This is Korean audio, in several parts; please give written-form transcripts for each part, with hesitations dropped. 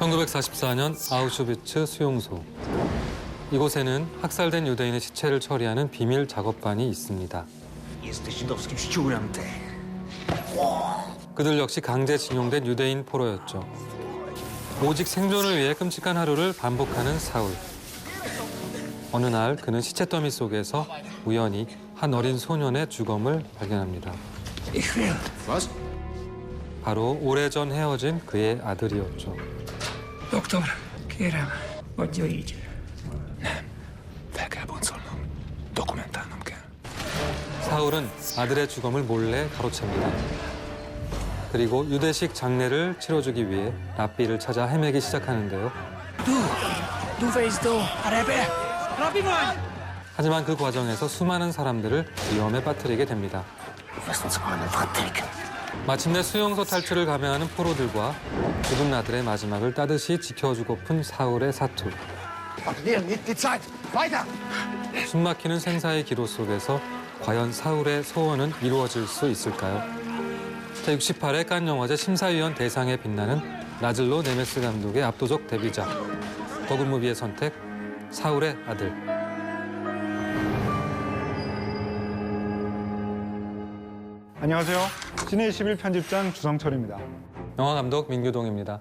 (1944년) 아우슈비츠 수용소. 이곳에는 학살된 유대인의 시체를 처리하는 비밀 작업반이 있습니다. 그들 역시 강제징용된 유대인 포로였죠. 오직 생존을 위해 끔찍한 하루를 반복하는 사울. 어느 날 그는 시체 더미 속에서 우연히 한 어린 소년의 주검을 발견합니다. 바로 오래전 헤어진 그의 아들이었죠. Doktor, kérem, adja így. Nem, fel kell boncolnom. Dokumentálnom kell. 사울은 아들의 주검을 몰래 가로챕니다. 그리고 유대식 장례를 치러주기 위해 랍비를 찾아 헤매기 시작하는데요. Du weißt doch, Araber. Rabbi Mann! 하지만 그 과정에서 수많은 사람들을 위험에 빠뜨리게 됩니다. Du wirst uns alle verticken. 마침내 수용소 탈출을 감행하는 포로들과 죽은 나들의 마지막을 따뜻이 지켜주고픈 사울의 사투. 숨막히는 생사의 기로 속에서 과연 사울의 소원은 이루어질 수 있을까요? 제68회 칸 영화제 심사위원 대상에 빛나는 라즐로 네메스 감독의 압도적 데뷔작 더글무비의 선택, 사울의 아들. 안녕하세요. 시네21 편집장 주성철입니다. 영화감독 민규동입니다.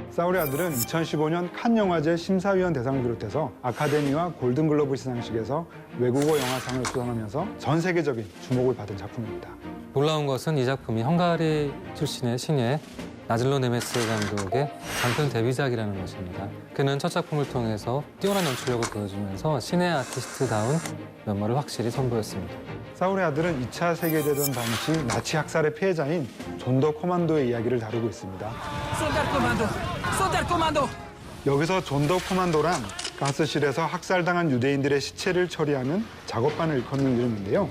사울의 아들은 2015년 칸 영화제 심사위원 대상을 비롯해서 아카데미와 골든글로브 시상식에서 외국어 영화상을 수상하면서 전 세계적인 주목을 받은 작품입니다. 놀라운 것은 이 작품이 헝가리 출신의 신예 라즐로 네메스 감독의 장편 데뷔작이라는 것입니다. 그는 첫 작품을 통해서 뛰어난 연출력을 보여주면서 신예 아티스트다운 면모를 확실히 선보였습니다. 사울의 아들은 2차 세계대전 당시 나치 학살의 피해자인 존더 코만도의 이야기를 다루고 있습니다. Sonderkommando! Sonderkommando! 여기서 존더 코만도란 가스실에서 학살당한 유대인들의 시체를 처리하는 작업반을 일컫는 이름인데요.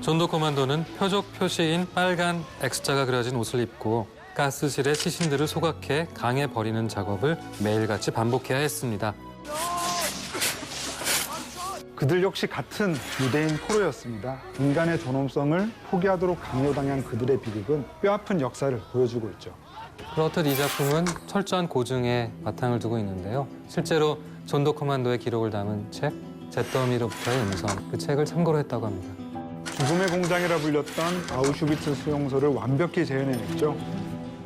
존도 코만도는 표적 표시인 빨간 X자가 그려진 옷을 입고 가스실의 시신들을 소각해 강에 버리는 작업을 매일같이 반복해야 했습니다. 그들 역시 같은 유대인 포로였습니다. 인간의 존엄성을 포기하도록 강요당한 그들의 비극은 뼈아픈 역사를 보여주고 있죠. 그렇듯 이 작품은 철저한 고증에 바탕을 두고 있는데요. 실제로 존도 코만도의 기록을 담은 책, 잿더미로부터의 음성, 그 책을 참고로 했다고 합니다. 죽음의 공장이라 불렸던 아우슈비츠 수용소를 완벽히 재현해냈죠.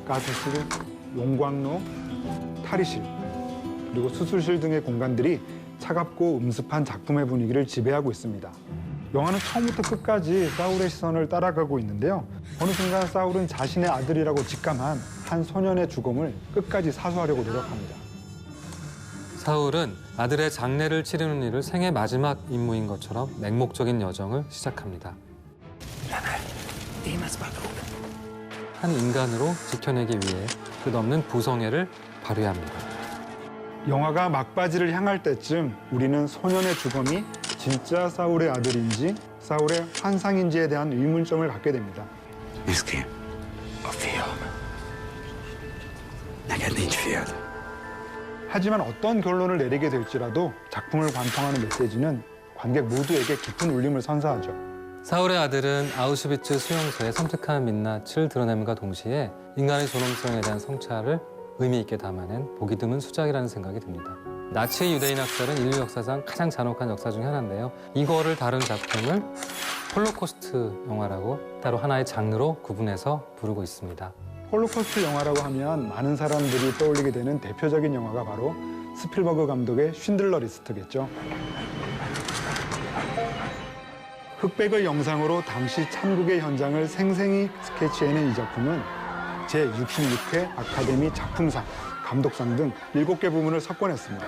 가스실, 용광로, 탈의실, 그리고 수술실 등의 공간들이 차갑고 음습한 작품의 분위기를 지배하고 있습니다. 영화는 처음부터 끝까지 사울의 시선을 따라가고 있는데요. 어느 순간 사울은 자신의 아들이라고 직감한 한 소년의 죽음을 끝까지 사수하려고 노력합니다. 사울은 아들의 장례를 치르는 일을 생애 마지막 임무인 것처럼 맹목적인 여정을 시작합니다. 한 인간으로 지켜내기 위해 끝없는 부성애를 발휘합니다. 영화가 막바지를 향할 때쯤 우리는 소년의 죽음이 진짜 사울의 아들인지 사울의 환상인지에 대한 의문점을 갖게 됩니다. Nézd ki, a fiam. Neked nincs fiad. 하지만 어떤 결론을 내리게 될지라도 작품을 관통하는 메시지는 관객 모두에게 깊은 울림을 선사하죠. 사울의 아들은 아우슈비츠 수용소의 섬뜩한 민낯을 드러냄과 동시에 인간의 존엄성에 대한 성찰을 의미 있게 담아낸 보기 드문 수작이라는 생각이 듭니다. 나치 유대인 학살은 인류 역사상 가장 잔혹한 역사 중 하나인데요. 이거를 다룬 작품을 홀로코스트 영화라고 따로 하나의 장르로 구분해서 부르고 있습니다. 홀로코스트 영화라고 하면 많은 사람들이 떠올리게 되는 대표적인 영화가 바로 스필버그 감독의 쉰들러 리스트겠죠. 흑백의 영상으로 당시 참국의 현장을 생생히 스케치해낸 이 작품은 제66회 아카데미 작품상, 감독상 등 7개 부문을 석권했습니다.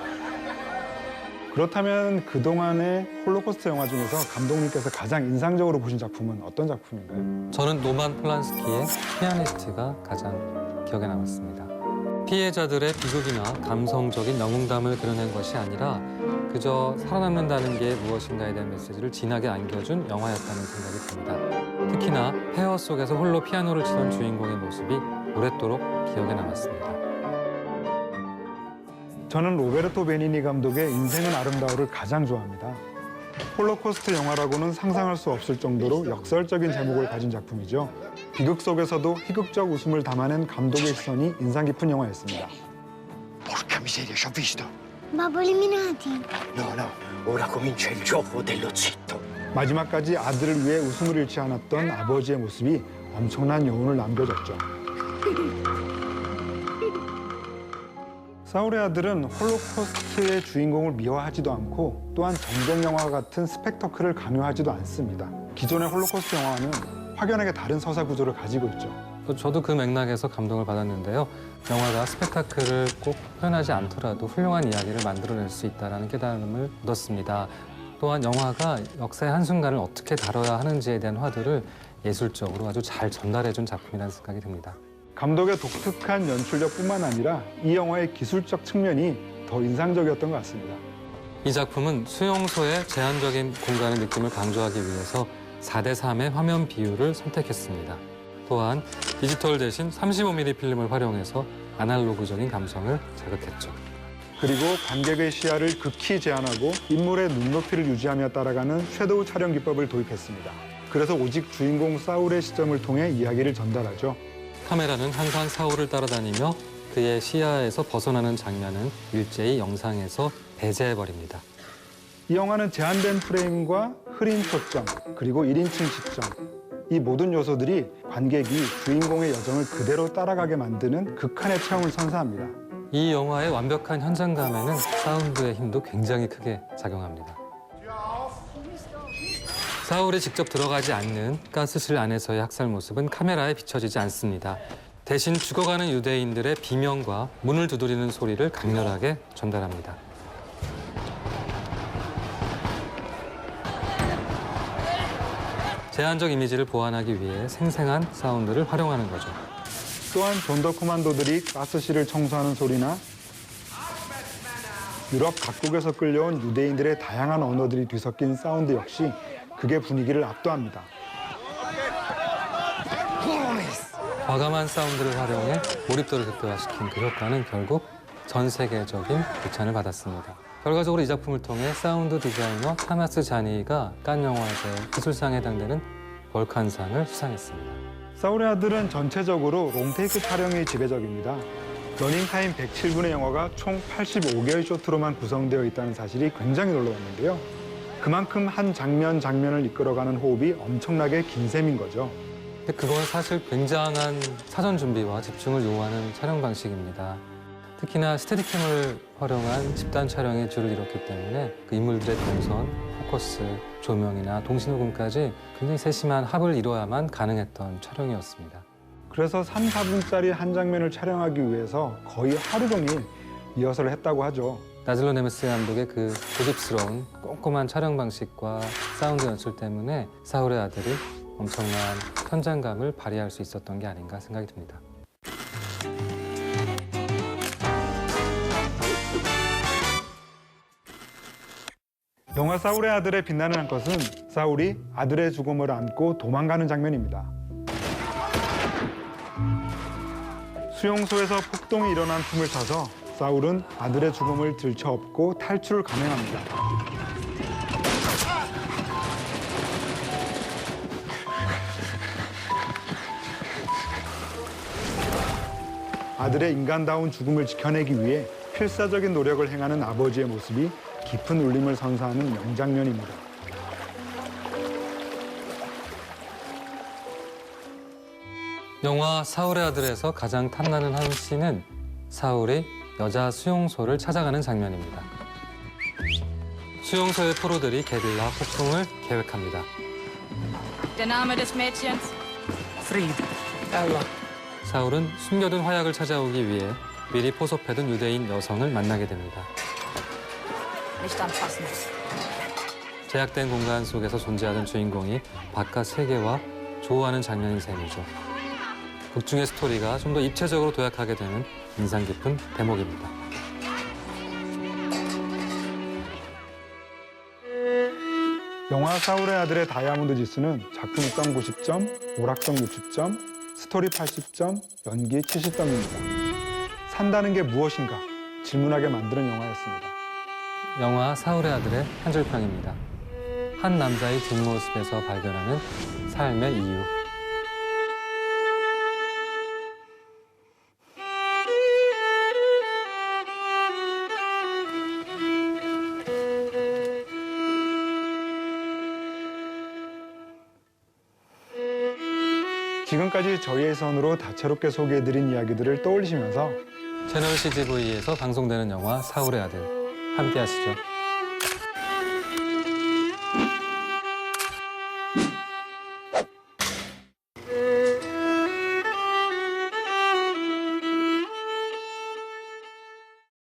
그렇다면 그동안의 홀로코스트 영화 중에서 감독님께서 가장 인상적으로 보신 작품은 어떤 작품인가요? 저는 노만 폴란스키의 피아니스트가 가장 기억에 남았습니다. 피해자들의 비극이나 감성적인 영웅담을 그려낸 것이 아니라 그저 살아남는다는 게 무엇인가에 대한 메시지를 진하게 안겨준 영화였다는 생각이 듭니다. 특히나 폐허 속에서 홀로 피아노를 치던 주인공의 모습이 오랫도록 기억에 남았습니다. 저는 로베르토 베니니 감독의 인생은 아름다워를 가장 좋아합니다. 홀로코스트 영화라고는 상상할 수 없을 정도로 역설적인 제목을 가진 작품이죠. 비극 속에서도 희극적 웃음을 담아낸 감독의 시선이 인상 깊은 영화였습니다. Porca miseria, ci ho visto. Babbo eliminati. No, no, ora comincia il gioco dello zitto. 마지막까지 아들을 위해 웃음을 잃지 않았던 아버지의 모습이 엄청난 여운을 남겨줬죠. 사울의 아들은 홀로코스트의 주인공을 미화하지도 않고 또한 전쟁 영화 같은 스펙터클을 강요하지도 않습니다. 기존의 홀로코스트 영화와는 확연하게 다른 서사 구조를 가지고 있죠. 저도 그 맥락에서 감동을 받았는데요. 영화가 스펙타클을 꼭 표현하지 않더라도 훌륭한 이야기를 만들어낼 수 있다는 깨달음을 얻었습니다. 또한 영화가 역사의 한순간을 어떻게 다뤄야 하는지에 대한 화두를 예술적으로 아주 잘 전달해준 작품이라는 생각이 듭니다. 감독의 독특한 연출력뿐만 아니라 이 영화의 기술적 측면이 더 인상적이었던 것 같습니다. 이 작품은 수용소의 제한적인 공간의 느낌을 강조하기 위해서 4:3의 화면 비율을 선택했습니다. 또한 디지털 대신 35mm 필름을 활용해서 아날로그적인 감성을 자극했죠. 그리고 관객의 시야를 극히 제한하고 인물의 눈높이를 유지하며 따라가는 섀도우 촬영 기법을 도입했습니다. 그래서 오직 주인공 사울의 시점을 통해 이야기를 전달하죠. 카메라는 항상 사울을 따라다니며 그의 시야에서 벗어나는 장면은 일제히 영상에서 배제해버립니다. 이 영화는 제한된 프레임과 흐린 초점, 그리고 1인칭 시점, 이 모든 요소들이 관객이 주인공의 여정을 그대로 따라가게 만드는 극한의 체험을 선사합니다. 이 영화의 완벽한 현장감에는 사운드의 힘도 굉장히 크게 작용합니다. 사울이 직접 들어가지 않는 가스실 안에서의 학살 모습은 카메라에 비춰지지 않습니다. 대신 죽어가는 유대인들의 비명과 문을 두드리는 소리를 강렬하게 전달합니다. 제한적 이미지를 보완하기 위해 생생한 사운드를 활용하는 거죠. 또한 존더 코만도들이 가스실을 청소하는 소리나 유럽 각국에서 끌려온 유대인들의 다양한 언어들이 뒤섞인 사운드 역시 극의 분위기를 압도합니다. 과감한 사운드를 활용해 몰입도를 극대화시킨 그 효과는 결국 전 세계적인 극찬을 받았습니다. 결과적으로 이 작품을 통해 사운드 디자이너 타마스 자니가 칸 영화제 기술상에 해당되는 벌칸상을 수상했습니다. 사울의 아들은 전체적으로 롱테이크 촬영이 지배적입니다. 러닝타임 107분의 영화가 총 85개의 쇼트로만 구성되어 있다는 사실이 굉장히 놀라웠는데요. 그만큼 한 장면을 이끌어가는 호흡이 엄청나게 긴 셈인 거죠. 근데 그건 사실 굉장한 사전 준비와 집중을 요구하는 촬영 방식입니다. 특히나 스테디캠을 활용한 집단 촬영의 줄을 이뤘기 때문에 그 인물들의 동선, 포커스, 조명이나 동시녹음까지 굉장히 세심한 합을 이뤄야만 가능했던 촬영이었습니다. 그래서 3, 4분짜리 한 장면을 촬영하기 위해서 거의 하루 종일 리허설을 했다고 하죠. 나즐로 네메스 감독의 그 고집스러운 꼼꼼한 촬영 방식과 사운드 연출 때문에 사울의 아들이 엄청난 현장감을 발휘할 수 있었던 게 아닌가 생각이 듭니다. 영화 사울의 아들의 빛나는 한 것은 사울이 아들의 죽음을 안고 도망가는 장면입니다. 수용소에서 폭동이 일어난 틈을 타서 사울은 아들의 죽음을 들쳐업고 탈출을 감행합니다. 아들의 인간다운 죽음을 지켜내기 위해 필사적인 노력을 행하는 아버지의 모습이 깊은 울림을 선사하는 명장면입니다. 영화 사울의 아들에서 가장 탐나는 한 씬은 사울이 여자 수용소를 찾아가는 장면입니다. 수용소의 포로들이 게릴라 폭동을 계획합니다. Der Name des Mädchens? Fried. Ella. 사울은 숨겨둔 화약을 찾아오기 위해 미리 포섭해둔 유대인 여성을 만나게 됩니다. Nicht anfassen. 제약된 공간 속에서 존재하던 주인공이 바깥 세계와 조우하는 장면인 셈이죠. 극중의 스토리가 좀 더 입체적으로 도약하게 되는 인상 깊은 대목입니다. 영화 사울의 아들의 다이아몬드 지수는 작품성 90점, 오락성 60점, 스토리 80점, 연기 70점입니다. 산다는 게 무엇인가 질문하게 만드는 영화였습니다. 영화 사울의 아들의 한 줄평입니다. 한 남자의 뒷모습에서 발견하는 삶의 이유. 지금까지 저희의 선으로 다채롭게 소개해드린 이야기들을 떠올리시면서 채널 CGV에서 방송되는 영화 사울의 아들 함께 하시죠.